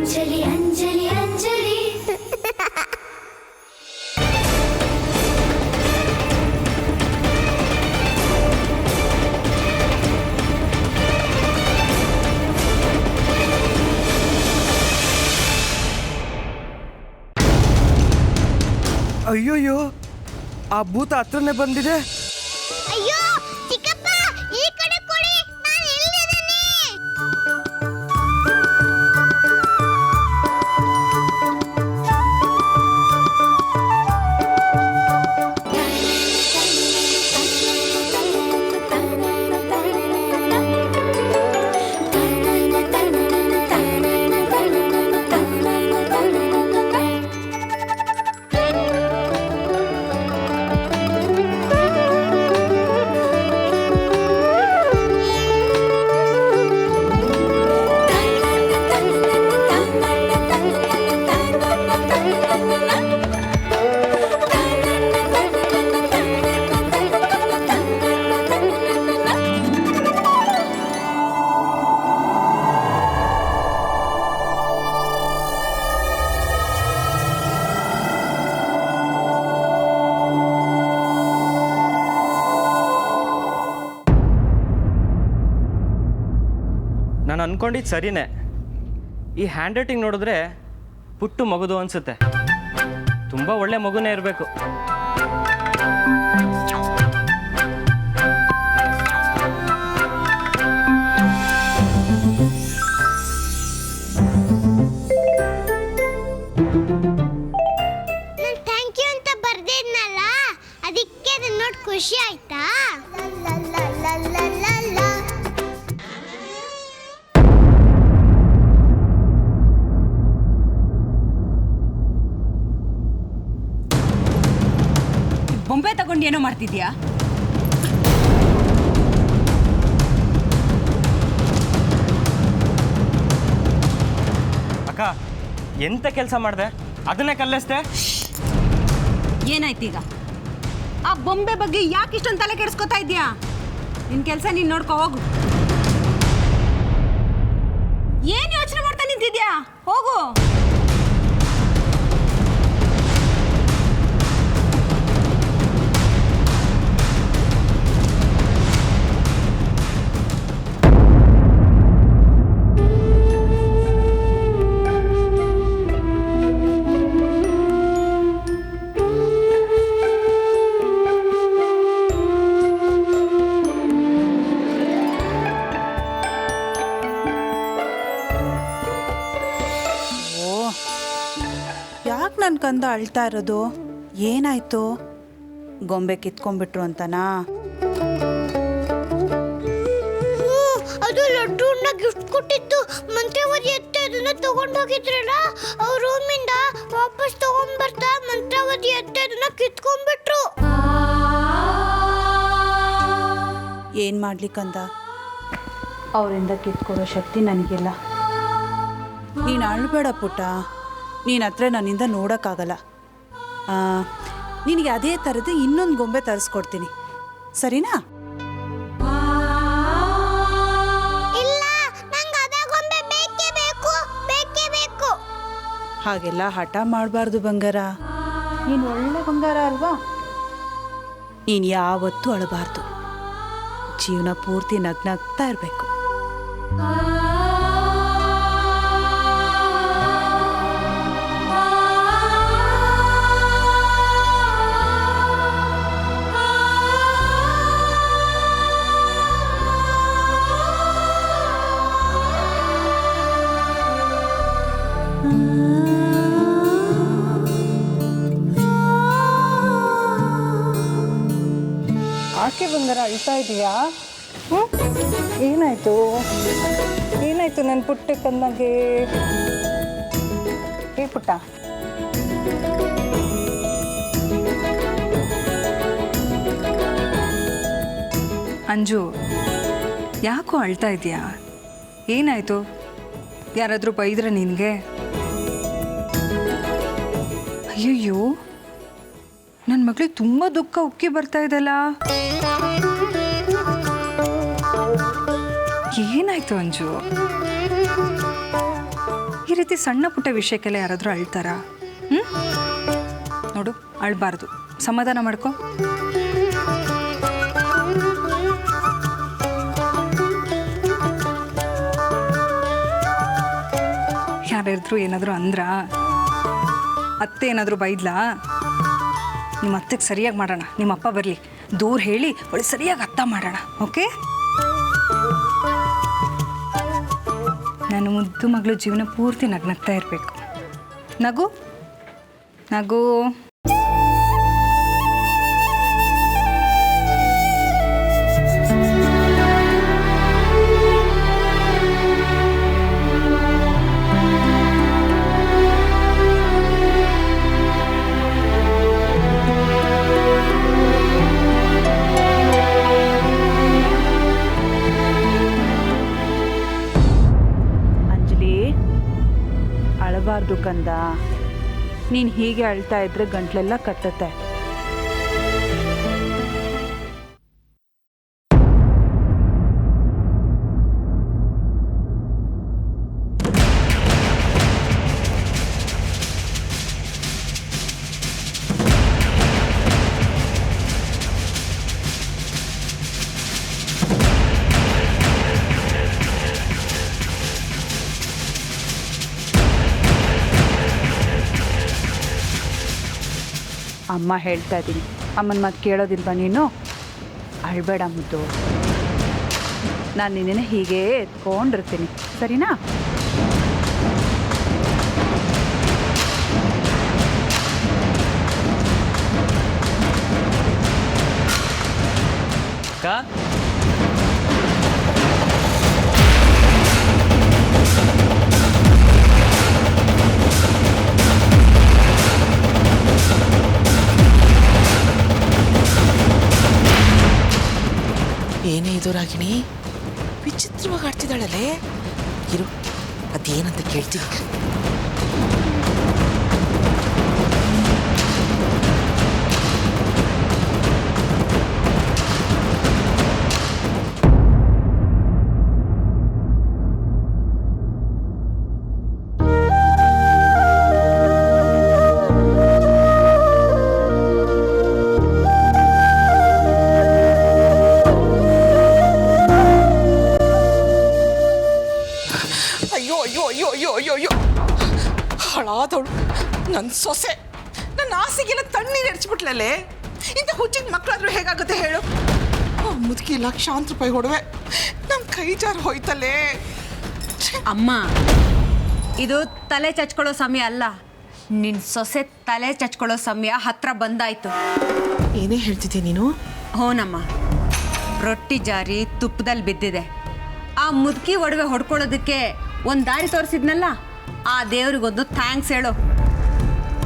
ಅಂಜಲಿ ಅಂಜಲಿ ಅಂಜಲಿ ಅಯ್ಯೋಯ್ಯೋ, ಆ ಭೂತ ಹತ್ರನೇ ಬಂದಿದೆ. ಅಯ್ಯೋ ಚಿಕ್ಕಪ್ಪ, ಈ ಕಡೆ ಕೊಡಿ, ನಾನು ಎಲ್ಲಿದ್ದೇನೆ? ನಾನು ಅನ್ಕೊಂಡಿದ್ದು ಸರಿನೇ. ಈ ಹ್ಯಾಂಡ್ ರೈಟಿಂಗ್ ನೋಡಿದ್ರೆ ಪುಟ್ಟು ಮಗುದು ಅನಿಸುತ್ತೆ. ತುಂಬ ಒಳ್ಳೆ ಮಗುನೇ ಇರಬೇಕು. ನಾನು ಥ್ಯಾಂಕ್ ಯು ಅಂತ ಬರ್ದಿದ್ನಲ್ಲ, ಅದಕ್ಕೆ ಅದನ್ನ ನೋಡಿ ಖುಷಿ ಆಯ್ತಾ? ಬೊಂಬೆ ತಗೊಂಡು ಏನೋ ಮಾಡ್ತಿದ್ಯಾ? ಅಕ್ಕ, ಎಂತ ಕೆಲಸ ಮಾಡಿದೆ? ಅದನ್ನೇ ಕಲಿಸ್ದೆ. ಏನಾಯ್ತೀಗ? ಆ ಬೊಂಬೆ ಬಗ್ಗೆ ಯಾಕೆ ಇಷ್ಟೊಂದು ತಲೆ ಕೆಡಿಸ್ಕೊತಾ ಇದ್ಯಾ? ನಿನ್ ಕೆಲಸ ನೀನ್ ನೋಡ್ಕೊ ಹೋಗು. ಏನ್ ಯೋಚನೆ ಮಾಡ್ತಾ ನಿಂತಿದ್ಯಾ? ಹೋಗು. ಯಾಕೆ ನನ್ನ ಕಂದ ಅಳ್ತಾ ಇರೋದು? ಏನಾಯ್ತು? ಗೊಂಬೆ ಕಿತ್ಕೊಂಡ್ಬಿಟ್ರು ಅಂತನಾ? ಅದು ಲಡ್ಡೂನ ಗಿಫ್ಟ್ ಕೊಟ್ಟಿದ್ದು ಮಂತ್ರವಾದಿ ಅತ್ತೆ ಅದನ್ನ ತಗೊಂಡೋಗಿದ್ರಲ್ಲ, ಅವ್ರ ರೂಮಿಂದ ವಾಪಸ್ ತಗೊಂಡ್ಬರ್ತಾ ಮಂತ್ರವಾದಿ ಅತ್ತೆ ಅದನ್ನ ಕಿತ್ಕೊಂಡ್ಬಿಟ್ರು. ಏನು ಮಾಡ್ಲಿ ಕಂದ, ಅವರಿಂದ ಕಿತ್ಕೊಡೋ ಶಕ್ತಿ ನನಗಿಲ್ಲ. ನೀನು ಅಳ್ಬೇಡ ಪುಟ್ಟ, ನೀನು ಹತ್ರ ನನ್ನಿಂದ ನೋಡೋಕ್ಕಾಗಲ್ಲ. ನಿನಗೆ ಅದೇ ಥರದ್ದು ಇನ್ನೊಂದು ಗೊಂಬೆ ತರಿಸ್ಕೊಡ್ತೀನಿ, ಸರಿನಾ? ಇಲ್ಲ, ನಂಗೆ ಅದೇ ಗೊಂಬೆ ಬೇಕೇ ಬೇಕು, ಬೇಕೇ ಬೇಕು. ಹಾಗೆಲ್ಲ ಹಠ ಮಾಡಬಾರ್ದು ಬಂಗಾರ. ನೀನು ಒಳ್ಳೆ ಬಂಗಾರ ಅಲ್ವಾ? ನೀನು ಯಾವತ್ತೂ ಅಳಬಾರ್ದು. ಜೀವನ ಪೂರ್ತಿ ನಗ್ನಗ್ತಾ ಇರಬೇಕು. ಆಕೆ ಬಂಗಾರ ಅಳ್ತಾ ಇದೆಯಾ? ಏನಾಯ್ತು ಏನಾಯ್ತು ನನ್ನ ಪುಟ್ಟ ಕಂದಂಗೆ? ಏ ಪುಟ್ಟ, ಅಂಜು, ಯಾಕೋ ಅಳ್ತಾ ಇದೆಯಾ? ಏನಾಯ್ತು? ಯಾರಾದರೂ ಬೈದ್ರೆ ನಿನಗೆ? ಅಯ್ಯಯ್ಯೋ, ನನ್ನ ಮಗಳಿಗೆ ತುಂಬ ದುಃಖ ಉಕ್ಕಿ ಬರ್ತಾ ಇದೆಲ್ಲ. ಏನಾಯ್ತು ಅಂಜು? ಈ ರೀತಿ ಸಣ್ಣ ಪುಟ್ಟ ವಿಷಯಕ್ಕೆಲ್ಲ ಯಾರಾದರೂ ಅಳ್ತಾರಾ? ನೋಡು, ಅಳ್ಬಾರ್ದು, ಸಮಾಧಾನ ಮಾಡ್ಕೊ. ಯಾರ್ಯಾರು ಏನಾದರೂ ಅಂದ್ರಾ? ಅತ್ತೆ ಏನಾದರೂ ಬೈದ್ಲಾ? ನಿಮ್ಮ ಅತ್ತೆಗೆ ಸರಿಯಾಗಿ ಮಾಡೋಣ. ನಿಮ್ಮ ಅಪ್ಪ ಬರಲಿ, ದೂರ ಹೇಳಿ ಅವಳು ಸರಿಯಾಗಿ ಅರ್ಥ ಮಾಡೋಣ. ಓಕೆ? ನಾನು ಮುದ್ದು ಮಗಳು ಜೀವನ ಪೂರ್ತಿ ನಗ್ನಗ್ತಾ ಇರಬೇಕು. ನಗು ನಗು. ಅಳಬಾರ್ದು ಕಂದ. ನೀನು ಹೀಗೆ ಅಳ್ತಾ ಇದ್ರೆ ಗಂಟ್ಲೆಲ್ಲ ಕಟ್ಟುತ್ತೆ. ಅಮ್ಮ ಹೇಳ್ತಾ ಇದ್ದೀನಿ, ಅಮ್ಮನ ಮಾತು ಕೇಳೋದಿಲ್ವಾ ನೀನು? ಅಳ್ಬೇಡ ಮುದ್ದು, ನಾನು ನಿನ್ನೆ ಹೀಗೆ ಎತ್ಕೊಂಡಿರ್ತೀನಿ, ಸರಿನಾ? ಅಕ್ಕ, ಏನೇ ಇದು ರಾಗಿಣಿ, ವಿಚಿತ್ರವಾಗಿ ಆಡ್ತಿದ್ದಾಳಲ್ಲೇ. ಇರು, ಅದೇನಂತ ಕೇಳ್ತೀನಿ. ಹಾಳಾದವಳು ನನ್ನ ಸೊಸೆ, ನನ್ನ ಆಸೆಗೆಲ್ಲ ತಣ್ಣೀರು ಎರಚಿಬಿಟ್ಲಲ್ಲೇ. ಇಂಥ ಹುಚ್ಚಿನ ಮಕ್ಕಳಾದ್ರೂ ಹೇಗಾಗುತ್ತೆ ಹೇಳು? ಮುದುಕಿ ಲಕ್ಷಾಂತರ ರೂಪಾಯಿ ಹೊಡವೆ ನಮ್ಮ ಕೈ ಜಾರು ಹೋಯ್ತಲ್ಲೇ. ಅಮ್ಮ, ಇದು ತಲೆ ಚಚ್ಕೊಳ್ಳೋ ಸಮಯ ಅಲ್ಲ, ನಿನ್ನ ಸೊಸೆ ತಲೆ ಚಚ್ಕೊಳ್ಳೋ ಸಮಯ ಹತ್ರ ಬಂದಾಯ್ತು. ಏನೇ ಹೇಳ್ತಿದ್ದೆ ನೀನು? ಹೌನಮ್ಮ, ರೊಟ್ಟಿ ಜಾರಿ ತುಪ್ಪದಲ್ಲಿ ಬಿದ್ದಿದೆ. ಆ ಮುದುಕಿ ಒಡವೆ ಹೊಡ್ಕೊಳ್ಳೋದಕ್ಕೆ ಒಂದು ದಾರಿ ತೋರಿಸಿದ್ನಲ್ಲ, ಆ ದೇವ್ರಿಗೊಂದು ಥ್ಯಾಂಕ್ಸ್ ಹೇಳು.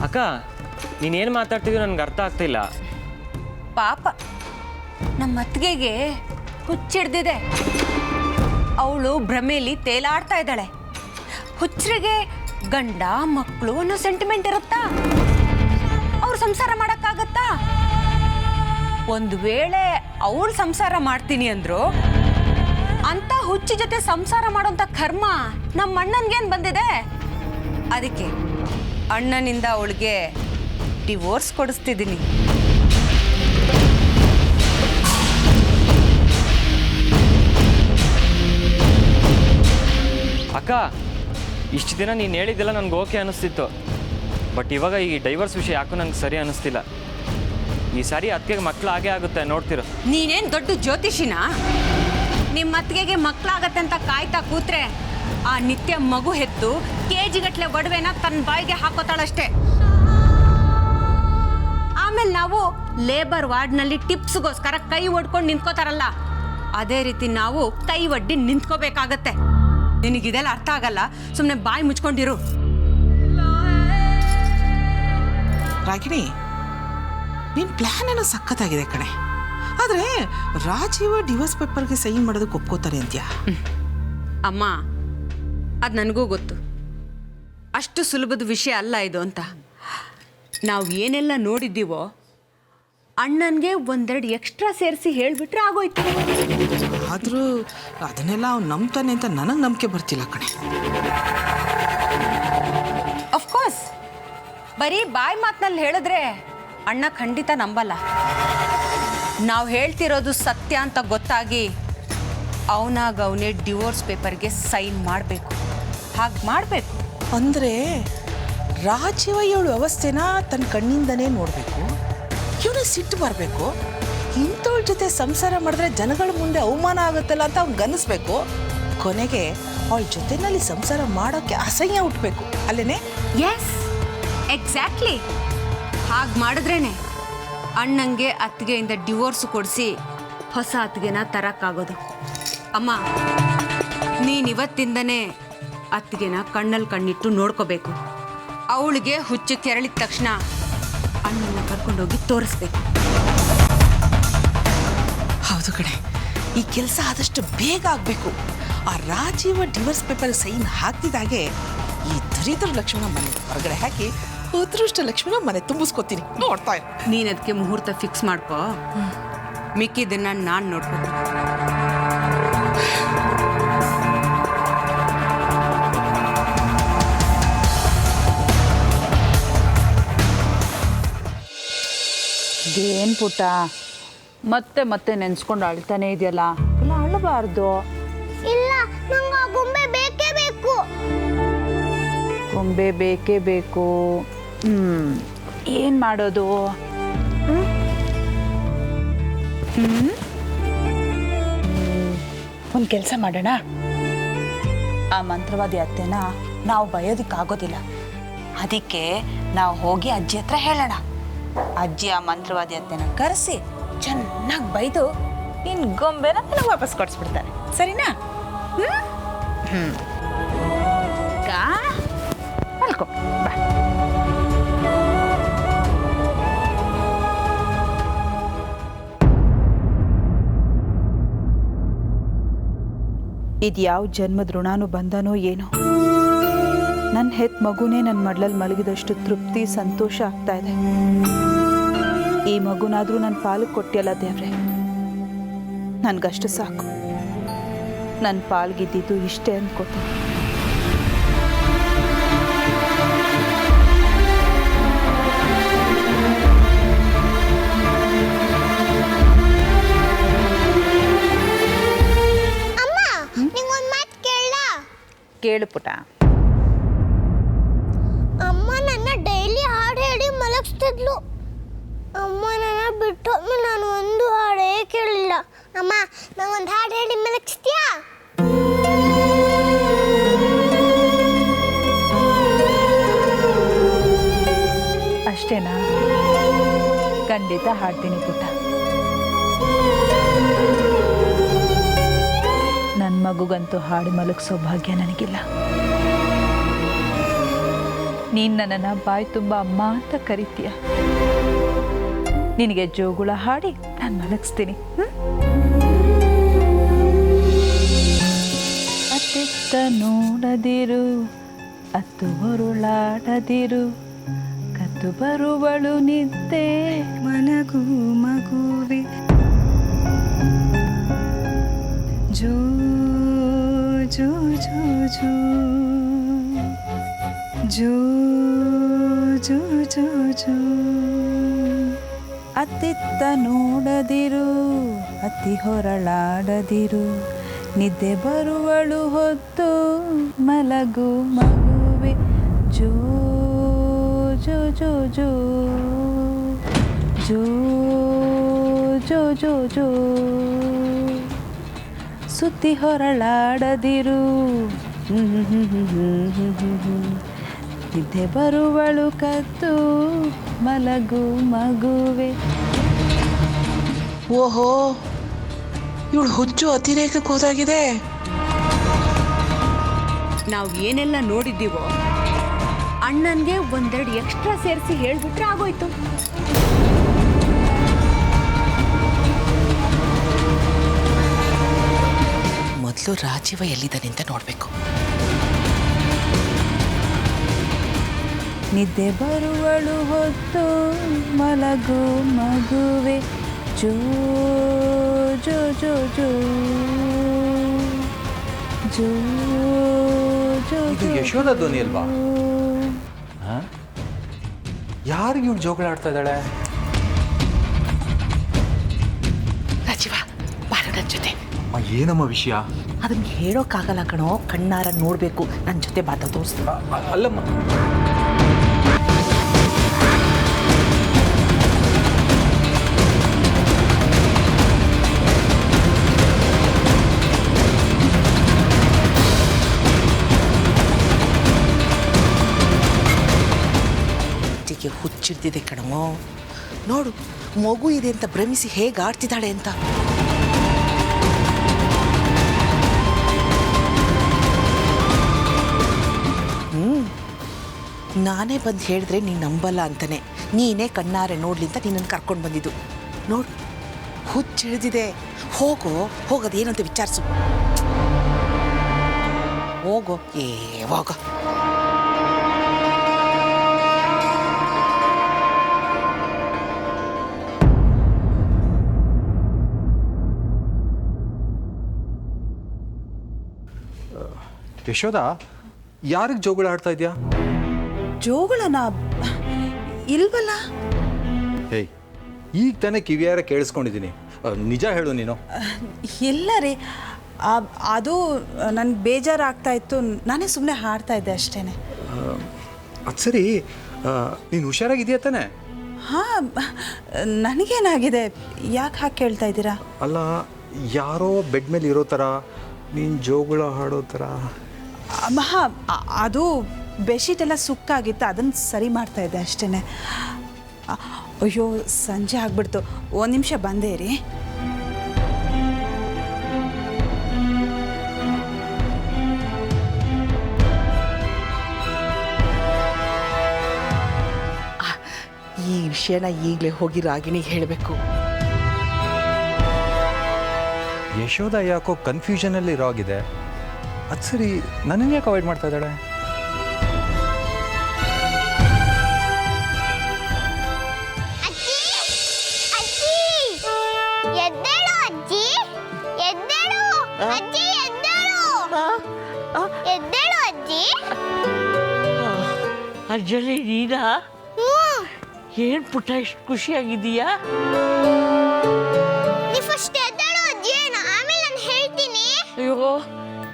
ಅಕ್ಕ, ನೀನೇನು ಮಾತಾಡ್ತಿದ್ದೀವಿ ನನಗೆ ಅರ್ಥ ಆಗ್ತಿಲ್ಲ. ಪಾಪ ನಮ್ಮ ಅತ್ತಿಗೆಗೆ ಹುಚ್ಚಿಡ್ದಿದೆ. ಅವಳು ಭ್ರಮೆಯಲ್ಲಿ ತೇಲಾಡ್ತಾ ಇದ್ದಾಳೆ. ಹುಚ್ಚರಿಗೆ ಗಂಡ ಮಕ್ಕಳು ಅನ್ನೋ ಸೆಂಟಿಮೆಂಟ್ ಇರುತ್ತಾ? ಅವ್ರು ಸಂಸಾರ ಮಾಡೋಕ್ಕಾಗತ್ತಾ? ಒಂದು ವೇಳೆ ಅವಳು ಸಂಸಾರ ಮಾಡ್ತೀನಿ ಅಂದ್ರು, ಅಂತ ಹುಚ್ಚಿ ಜೊತೆ ಸಂಸಾರ ಮಾಡೋಂಥ ಕರ್ಮ ನಮ್ಮ ಅಣ್ಣನ್ಗೇನು ಬಂದಿದೆ? ಅದಕ್ಕೆ ಅಣ್ಣನಿಂದ ಅವಳಿಗೆ ಡಿವೋರ್ಸ್ ಕೊಡಿಸ್ತಿದ್ದೀನಿ. ಅಕ್ಕ, ಇಷ್ಟು ದಿನ ನೀನು ಹೇಳಿದ್ದೆಲ್ಲ ನನಗೆ ಓಕೆ ಅನ್ನಿಸ್ತಿತ್ತು. ಬಟ್ ಇವಾಗ ಈ ಡೈವರ್ಸ್ ವಿಷಯ ಯಾಕೋ ನಂಗೆ ಸರಿ ಅನ್ನಿಸ್ತಿಲ್ಲ. ಈ ಸಾರಿ ಅತ್ತಿಗೆಗೆ ಮಕ್ಕಳು ಆಗೇ ಆಗುತ್ತೆ, ನೋಡ್ತಿರೋ. ನೀನೇನು ದೊಡ್ಡ ಜ್ಯೋತಿಷಿನ? ನಿಮ್ಮ ಅತ್ತಿಗೆಗೆ ಮಕ್ಕಳಾಗತ್ತೆ ಅಂತ ಕಾಯ್ತಾ ಕೂತ್ರೆ ಆ ನಿತ್ಯ ಮಗು ಹೆತ್ತು ಕೆಜಿಗಟ್ಲೆ ಒಡವೆನ ತನ್ನ ಬಾಯಿಗೆ ಹಾಕೋತಾಳಷ್ಟೇ. ಆಮೇಲೆ ನಾವು ಲೇಬರ್ ವಾರ್ಡ್ನಲ್ಲಿ ಟಿಪ್ಸ್ಗೋಸ್ಕರ ಕೈ ಒಡ್ಕೊಂಡು ನಿಂತ್ಕೋತಾರಲ್ಲ, ಅದೇ ರೀತಿ ನಾವು ಕೈ ಒಡ್ಡಿ ನಿಂತ್ಕೋಬೇಕಾಗತ್ತೆ. ನಿನಗಿದೆಲ್ಲ ಅರ್ಥ ಆಗಲ್ಲ, ಸುಮ್ಮನೆ ಬಾಯಿ ಮುಚ್ಕೊಂಡಿರು. ರಾಗಿಣಿ, ನಿನ್ನ ಪ್ಲ್ಯಾನ್ ಏನೋ ಸಖತ್ತಾಗಿದೆ ಕಣೆ. ಆದರೆ ರಾಜೀವ ಡಿವೋರ್ಸ್ ಪೇಪರ್ಗೆ ಸೈನ್ ಮಾಡೋದಕ್ಕೆ ಒಪ್ಕೋತಾರೆ ಅಂತ್ಯಾ? ಅಮ್ಮ, ಅದು ನನಗೂ ಗೊತ್ತು, ಅಷ್ಟು ಸುಲಭದ ವಿಷಯ ಅಲ್ಲ ಇದು ಅಂತ. ನಾವು ಏನೆಲ್ಲ ನೋಡಿದ್ದೀವೋ ಅಣ್ಣನಿಗೆ ಒಂದೆರಡು ಎಕ್ಸ್ಟ್ರಾ ಸೇರಿಸಿ ಹೇಳಿಬಿಟ್ರೆ ಆಗೋಯ್ತು. ಆದರೂ ಅದನ್ನೆಲ್ಲ ಅವ್ನು ನಂಬ್ತಾನೆ ಅಂತ ನನಗೆ ನಂಬಿಕೆ ಬರ್ತಿಲ್ಲ ಕಣೆ. ಬರೀ ಬಾಯಿ ಮಾತಿನಲ್ಲಿ ಹೇಳಿದ್ರೆ ಅಣ್ಣ ಖಂಡಿತ ನಂಬಲ್ಲ. ನಾವು ಹೇಳ್ತಿರೋದು ಸತ್ಯ ಅಂತ ಗೊತ್ತಾಗಿ ಅವನಾಗವನೇ ಡಿವೋರ್ಸ್ ಪೇಪರ್ಗೆ ಸೈನ್ ಮಾಡಬೇಕು. ಹಾಗೆ ಮಾಡಬೇಕು. ಅಂದರೆ ರಾಜೀವ ಇವಳು ಅವಸ್ಥೆನ ತನ್ನ ಕಣ್ಣಿಂದನೇ ನೋಡಬೇಕು, ಇವನಿಗೆ ಸಿಟ್ಟು ಬರಬೇಕು, ಇಂಥವಳ ಜೊತೆ ಸಂಸಾರ ಮಾಡಿದ್ರೆ ಜನಗಳ ಮುಂದೆ ಅವಮಾನ ಆಗುತ್ತಲ್ಲ ಅಂತ ಅವ್ನಿಗೆ ಅನ್ನಿಸ್ಬೇಕು. ಕೊನೆಗೆ ಅವಳ ಜೊತೆನಲ್ಲಿ ಸಂಸಾರ ಮಾಡೋಕ್ಕೆ ಅಸಹ್ಯ ಹುಟ್ಟಬೇಕು ಅಲ್ಲೇನೆ. Yes, exactly. ಹಾಗೆ ಮಾಡಿದ್ರೇನೆ ಅಣ್ಣಂಗೆ ಅತ್ತಿಗೆಯಿಂದ ಡಿವೋರ್ಸ್ ಕೊಡಿಸಿ ಹೊಸ ಅತ್ತಿಗೆನ ತರಕ್ಕಾಗೋದು. ಅಮ್ಮ, ನೀನಿವತ್ತಿಂದನೇ ಅತ್ತಿಗೆನ ಕಣ್ಣಲ್ಲಿ ಕಣ್ಣಿಟ್ಟು ನೋಡ್ಕೋಬೇಕು. ಅವಳಿಗೆ ಹುಚ್ಚು ಕೆರಳಿದ ತಕ್ಷಣ ಅಣ್ಣನ ಕರ್ಕೊಂಡೋಗಿ ತೋರಿಸ್ಬೇಕು. ಹೌದು ಕಣೆ, ಈ ಕೆಲಸ ಆದಷ್ಟು ಬೇಗ ಆಗಬೇಕು. ಆ ರಾಜೀವ ಡಿವೋರ್ಸ್ ಪೇಪರ್ ಸೈನ್ ಹಾಕ್ತಿದ್ದಾಗೆ ಈ ದರಿದ್ರ ಲಕ್ಷ್ಮಣ ಮನೆ ಹೊರಗಡೆ ಹಾಕಿ ಅದೃಷ್ಟ ಲಕ್ಷ್ಮಣ ಮನೆ ತುಂಬಿಸ್ಕೊತೀನಿ. ನೋಡ್ತಾ ಇರು. ನೀನು ಅದಕ್ಕೆ ಮುಹೂರ್ತ ಫಿಕ್ಸ್ ಮಾಡ್ಕೋ, ಮಿಕ್ಕಿದ್ದನ್ನ ನಾನು ನೋಡ್ಕೊತೀನಿ. ಏನು ಪುಟ್ಟ ಮತ್ತೆ ಮತ್ತೆ ನೆನ್ಸ್ಕೊಂಡು ಅಳ್ತಾನೆ ಇದೆಯಲ್ಲ, ಇಲ್ಲ ಅಳಬಾರ್ದು. ಇಲ್ಲ, ನಂಗೆ ಆ ಗೊಂಬೆ ಬೇಕೇ ಬೇಕು. ಗೊಂಬೆ ಬೇಕೇ ಬೇಕು. ಏನು ಮಾಡೋದು? ಒಂದು ಕೆಲಸ ಮಾಡೋಣ. ಆ ಮಂತ್ರವಾದಿ ಅತ್ತೆನ ನಾವು ಬಯೋದಕ್ಕಾಗೋದಿಲ್ಲ. ಅದಕ್ಕೆ ನಾವು ಹೋಗಿ ಅಜ್ಜಿ ಹತ್ರ ಹೇಳೋಣ. ಅಜ್ಜಿ ಆ ಮಂತ್ರವಾದಿ ಅತ್ತೆನ ಕರೆಸಿ ಚೆನ್ನಾಗಿ ಬೈದು ನಿನ್ನ ಗೊಂಬೆನ ನನಗೆ ವಾಪಸ್ ಕೊಡಿಸ್ಬಿಡ್ತಾರೆ. ಸರಿನಾ? ಮಲ್ಕೋ ಬಾ. ಇದು ಯಾವ ಜನ್ಮದ ಋಣಾನು ಬಂದನೋ ಏನೋ, ನನ್ನ ಹೆತ್ ಮಗುನೇ ನನ್ನ ಮಡ್ಲಲ್ಲಿ ಮಲಗಿದಷ್ಟು ತೃಪ್ತಿ ಸಂತೋಷ ಆಗ್ತಾ ಇದೆ. ಈ ಮಗುನಾದ್ರೂ ನನ್ನ ಪಾಲಿಗೆ ಕೊಟ್ಟಿಯಲ್ಲ ದೇವ್ರೆ, ನನಗಷ್ಟು ಸಾಕು. ನನ್ನ ಪಾಲ್ಗಿದ್ದಿದ್ದು ಇಷ್ಟೇ ಅನ್ಕೋತೀನಿ. ಕೇಳು ಪುಟ. ಅಮ್ಮ ನನ್ನ ಡೈಲಿ ಹಾಡು ಹೇಳಿ ಮಲಗಿಸ್ತಿದ್ಲು. ಅಮ್ಮ ನನ್ನ ಬಿಟ್ಟು ನಾನು ಒಂದು ಹಾಡೇ ಕೇಳಿಲ್ಲ. ಅಮ್ಮ, ನಂಗೊಂದು ಹಾಡು ಹೇಳಿ ಮಲಗಿಸ್ತೀಯಾ? ಅಷ್ಟೇನಾ? ಖಂಡಿತ ಹಾಡ್ತೀನಿ ಪುಟ್ಟ. ನನ್ನ ಮಗುಗಂತೂ ಹಾಡಿ ಮಲಗಿಸೋ ಭಾಗ್ಯ ನನಗಿಲ್ಲ. ನೀನು ನನ್ನನ್ನು ಬಾಯಿ ತುಂಬ ಅಮ್ಮ ಅಂತ ಕರಿತೀಯ. ನಿನಗೆ ಜೋಗುಳ ಹಾಡಿ ನಾನು ಮಲಗಿಸ್ತೀನಿ. ಅತ್ತಿತ್ತ ನೋಡದಿರು, ಅತ್ತು ಹೊರುಳಾಡದಿರು, ಕತ್ತು ಬರುವಳು ನಿದ್ದೆ ಮನಗು ಮಗುವೆ ಜೋ ಜೋ ಜೋ ಜೋ ಜೋ ಜೋ ಜೋ ಜೋ. ಅತ್ತಿತ್ತ ನೋಡದಿರು, ಅತಿ ಹೊರಳಾಡದಿರು, ನಿದ್ದೆ ಬರುವಳು ಹೊತ್ತು ಮಲಗು ಮಗುವೆ ಜೋ ಜೋ ಜೋ ಜೋ ಜೋ ಜೋ ಜೋ ಜೋ. ಸುತ್ತಿ ಹೊರಳಾಡದಿರು, ನಿದ್ದೆ ಬರುವಳು ಕತ್ತು ಮಲಗು ಮಗುವೆ. ಓಹೋ, ಇವಳು ಹುಚ್ಚು ಅತಿರೇಕಕ್ಕೆ ಹೋದಾಗಿದೆ. ನಾವು ಏನೆಲ್ಲ ನೋಡಿದ್ದೀವೋ ಅಣ್ಣನಿಗೆ ಒಂದೆರಡು ಎಕ್ಸ್ಟ್ರಾ ಸೇರಿಸಿ ಹೇಳ್ಬಿಟ್ರೆ ಆಗೋಯ್ತು. ಮೊದಲು ರಾಜೀವ ಎಲ್ಲಿದ್ದಾನೆ ಅಂತ ನೋಡಬೇಕು. ನಿದ್ದೆ ಬರುವಳು ಹೊತ್ತು ಮಲಗು ಮಗುವೆ ಜೋ ಜೋ ಜೋ ಜೋ ಜೋ ಜೋ ಇದು ಯಶೋಧ ಧ್ವನಿ ಅಲ್ವಾ? ಯಾರಿಗೆ ಇವಳು ಜೋಗಳ ಆಡ್ತಾ ಇದ್ದಾಳೆ? ರಾಜೀವ ಬಾರ ನನ್ನ ಜೊತೆ. ಅಮ್ಮ ಏನಮ್ಮ ವಿಷಯ? ಅದನ್ನ ಹೇಳೋಕ್ಕಾಗಲ್ಲ ಕಣೋ, ಕಣ್ಣಾರ ನೋಡಬೇಕು. ನನ್ನ ಜೊತೆ ಬಾತ ತೋರಿಸ್ತು. ಅಲ್ಲಮ್ಮ, ಹುಚ್ಚಿಡ್ತಿದೆ ಕಣಮೋ. ನೋಡು, ಮಗು ಇದೆ ಅಂತ ಭ್ರಮಿಸಿ ಹೇಗೆ ಆಡ್ತಿದ್ದಾಳೆ ಅಂತ. ನಾನೇ ಬಂದು ಹೇಳಿದ್ರೆ ನೀನು ನಂಬಲ್ಲ ಅಂತಾನೆ ನೀನೇ ಕಣ್ಣಾರೆ ನೋಡ್ಲಿ ಅಂತ ನೀನನ್ನು ಕರ್ಕೊಂಡು ಬಂದಿದ್ದು. ನೋಡು, ಹುಚ್ಚಿಡ್ದಿದೆ. ಹೋಗೋದೇನಂತ ವಿಚಾರಿಸು. ಹೋಗೋ ಹೋಗೋ. ಯಶೋದ, ಯಾರಿಗೆ ಜೋಗಳ ಆಡ್ತಾ ಇದೆಯಾ? ಜೋಗಳನ ಇಲ್ವಲ್ಲ. ಹೇಯ್, ಈಗ ತಾನೇ ಕಿವಿಯಾರ ಕೇಳಿಸ್ಕೊಂಡಿದ್ದೀನಿ. ನಿಜ ಹೇಳು ನೀನು. ಇಲ್ಲ ರೀ, ಅದು ನನಗೆ ಬೇಜಾರಾಗ್ತಾ ಇತ್ತು, ನಾನೇ ಸುಮ್ಮನೆ ಹಾಡ್ತಾ ಇದ್ದೆ ಅಷ್ಟೇ. ಅದು ಸರಿ, ನೀನು ಹುಷಾರಾಗಿದೆಯಾ ತಾನೆ? ಹಾಂ, ನನಗೇನಾಗಿದೆ? ಯಾಕೆ ಹಾಗೆ ಕೇಳ್ತಾ ಇದ್ದೀರಾ? ಅಲ್ಲ, ಯಾರೋ ಬೆಡ್ ಮೇಲೆ ಇರೋ ಥರ, ನೀನು ಜೋಗಳ ಹಾಡೋ ಥರ. ಹಾಂ, ಅದು ಬೆಡ್ಶೀಟ್ ಎಲ್ಲ ಸುಕ್ಕಾಗಿತ್ತು, ಅದನ್ನು ಸರಿ ಮಾಡ್ತಾ ಇದ್ದೆ ಅಷ್ಟೇ. ಅಯ್ಯೋ, ಸಂಜೆ ಆಗ್ಬಿಡ್ತು. ಒಂದು ನಿಮಿಷ ಬಂದೇ ರೀ. ಈ ವಿಷಯನ ಈಗಲೇ ಹೋಗಿ ರಾಗಿಣಿಗೆ ಹೇಳಬೇಕು. ಯಶೋದ ಯಾಕೋ ಕನ್ಫ್ಯೂಷನಲ್ಲಿ ಇರೋ ಆಗಿದೆ. ಅದು ಸರಿ, ನನ್ನನ್ನು ಯಾಕೆ ಅವಾಯ್ಡ್ ಮಾಡ್ತಾ ಇದ್ದಾಳೆ? ಅಜ್ಜಲಿ ನೀನಾ? ಏನ್ ಪುಟ್ಟ ಇಷ್ಟು ಖುಷಿಯಾಗಿದೀಯಾ? ಅಯ್ಯೋ,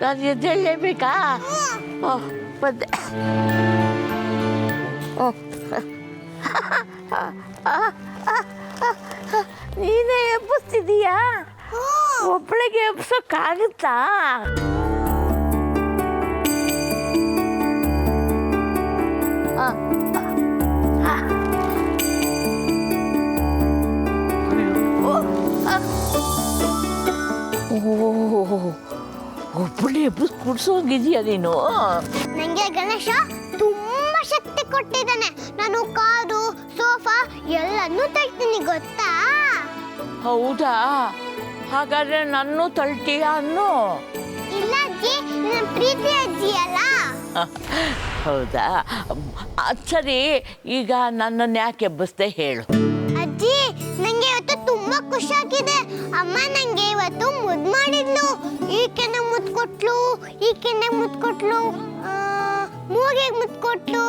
ನಾನು ಎದ್ದೇಳಲೇಬೇಕಾ? ಬಂದೆ. ನೀನೇ ಎಬ್ಬಿಸ್ತಿದೀಯಾ? ಒಬ್ಬಳಿಗೆ ಎಬ್ಸೋಕ್ಕಾಗುತ್ತಾ? ಒಬ್ಬನೇ ಎಬ್ಬಿಸ್ ಕುಡ್ಸೋಗಿದೀಯ ನೀನು? ನಂಗೆ ಗಣೇಶ ತುಂಬಾ ಶಕ್ತಿ ಕೊಟ್ಟಿದ್ದಾನೆ. ನಾನು ಕಾರು, ಸೋಫಾ ಎಲ್ಲನ್ನೂ ತಳ್ತೀನಿ, ಗೊತ್ತಾ? ಹೌದಾ? ಹಾಗಾದ್ರೆ ನನ್ನೂ ತಳ್ತೀಯ ಅನ್ನು? ಇಲ್ಲ ಅಜ್ಜಿ, ನನ್ನ ಪ್ರೀತಿ ಅಜ್ಜಿ ಅಲ್ಲ. ಹೌದಾ? ಸರಿ, ಈಗ ನನ್ನನ್ನು ಯಾಕೆ ಎಬ್ಬಿಸ್ದೆ ಹೇಳು. ಅಜ್ಜಿ, ನಂಗೆ ಇವತ್ತು ತುಂಬಾ ಖುಷಿಯಾಗಿದೆ. ಅಮ್ಮ ನಂಗೆ ಇವತ್ತು ಮುದ್ದು ಮಾಡಿದ್ಲು. ಈ ಕೆನ್ನೆ ಮುದ್ದು ಕೊಟ್ಲು, ಈ ಕೆನ್ನೆ ಮುದ್ದು ಕೊಟ್ಲು, ಮೂಗಿಗೆ ಮುದ್ದು ಕೊಟ್ಲು,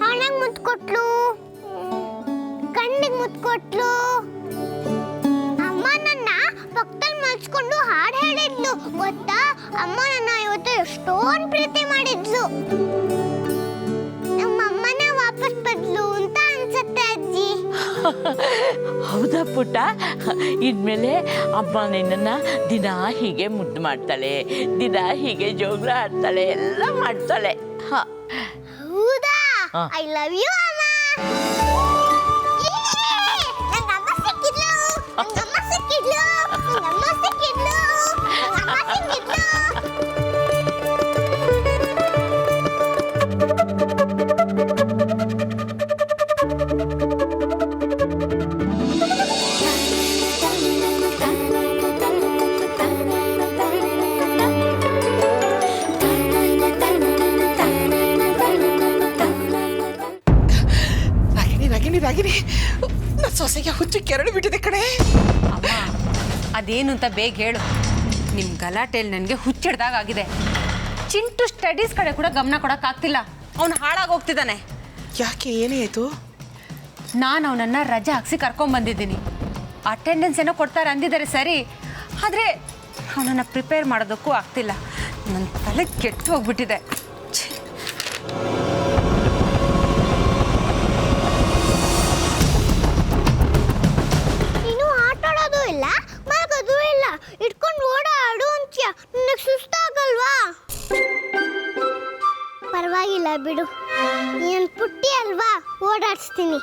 ಹಣೆಗೆ ಮುದ್ದು ಕೊಟ್ಲು, ಕಣ್ಣಿಗೆ ಮುದ್ದು ಕೊಟ್ಲು. ಅಮ್ಮ ನನ್ನ ಪಕ್ಕದಲ್ಲಿ ಮಲ್ಸ್ಕೊಂಡು ಹಾಡು ಹೇಳಿದ್ಲು, ಗೊತ್ತಾ? ಅಮ್ಮ ನನ್ನ ಇವತ್ತು ಎಷ್ಟೊಂದು ಪ್ರೀತಿ ಮಾಡಿದ್ಲು. ನಮ್ಮ ಅಮ್ಮನ ವಾಪಸ್ ಬದ್ಲು ಅಂತ ಅನ್ಸುತ್ತೆ ಅಜ್ಜಿ. ಹೌದಾ ಪುಟ್ಟ? ಇನ್ಮೇಲೆ ಅಮ್ಮ ನಿನ್ನ ದಿನ ಹೀಗೆ ಮುದ್ದು ಮಾಡ್ತಾಳೆ, ದಿನ ಹೀಗೆ ಜೋಗಳ ಆಡ್ತಾಳೆ, ಎಲ್ಲ ಮಾಡ್ತಾಳೆ. ಹೌದಾ? ಐ ಲವ್ ಯು ಅಮ್ಮ. ನಂಗಮ್ಮ ಸಿಕ್ಕಿದ್ಲು, ನಂಗಮ್ಮ ಸಿಕ್ಕಿದ್ಲು, ನಂಗಮ್ಮ ಸಿಕ್ಕಿದ್ಲು, ನಂಗಮ್ಮ ಸಿಕ್ಕಿದ್ಲು. ರಾಗಿಣಿ, ನನ್ನ ಸೊಸೆಗೆ ಹುಚ್ಚು ಕೆರಳು ಬಿಟ್ಟಿದೆ ಕಣೆ. ಅಮ್ಮ, ಅದೇನು ಅಂತ ಬೇಗ ಹೇಳು. ನಿಮ್ಮ ಗಲಾಟೆಯಲ್ಲಿ ನನಗೆ ಹುಚ್ಚಿಡ್ದಾಗ ಆಗಿದೆ. ಚಿಂಟು ಸ್ಟಡೀಸ್ ಕಡೆ ಕೂಡ ಗಮನ ಕೊಡೋಕ್ಕಾಗ್ತಿಲ್ಲ. ಅವನು ಹಾಳಾಗಿ ಹೋಗ್ತಿದ್ದಾನೆ. ಯಾಕೆ, ಏನೇ ಆಯಿತು? ನಾನು ಅವನನ್ನು ರಜೆ ಹಾಕ್ಸಿ ಕರ್ಕೊಂಬಂದಿದ್ದೀನಿ. ಅಟೆಂಡೆನ್ಸ್ ಏನೋ ಕೊಡ್ತಾರೆ ಅಂದಿದ್ದಾರೆ ಸರಿ, ಆದರೆ ಅವನನ್ನು ಪ್ರಿಪೇರ್ ಮಾಡೋದಕ್ಕೂ ಆಗ್ತಿಲ್ಲ. ನನ್ನ ತಲೆ ಕೆಟ್ಟು ಹೋಗ್ಬಿಟ್ಟಿದೆ. ನೀನು ಆಟ ಆಡೋದು ಇಲ್ಲ, ಮಲಗೋದು ಇಲ್ಲ, ಇಟ್ಕೊಂಡು ಓಡಾಡು ಅಂತ್ಯ. ನನಗೆ ಸುಸ್ತಾಗಲ್ವಾ? ಪರವಾಗಿಲ್ಲ ಬಿಡು, ನೀನು ಪುಟ್ಟಿ ಅಲ್ವಾ, ಓಡಾಡಿಸ್ತೀನಿ.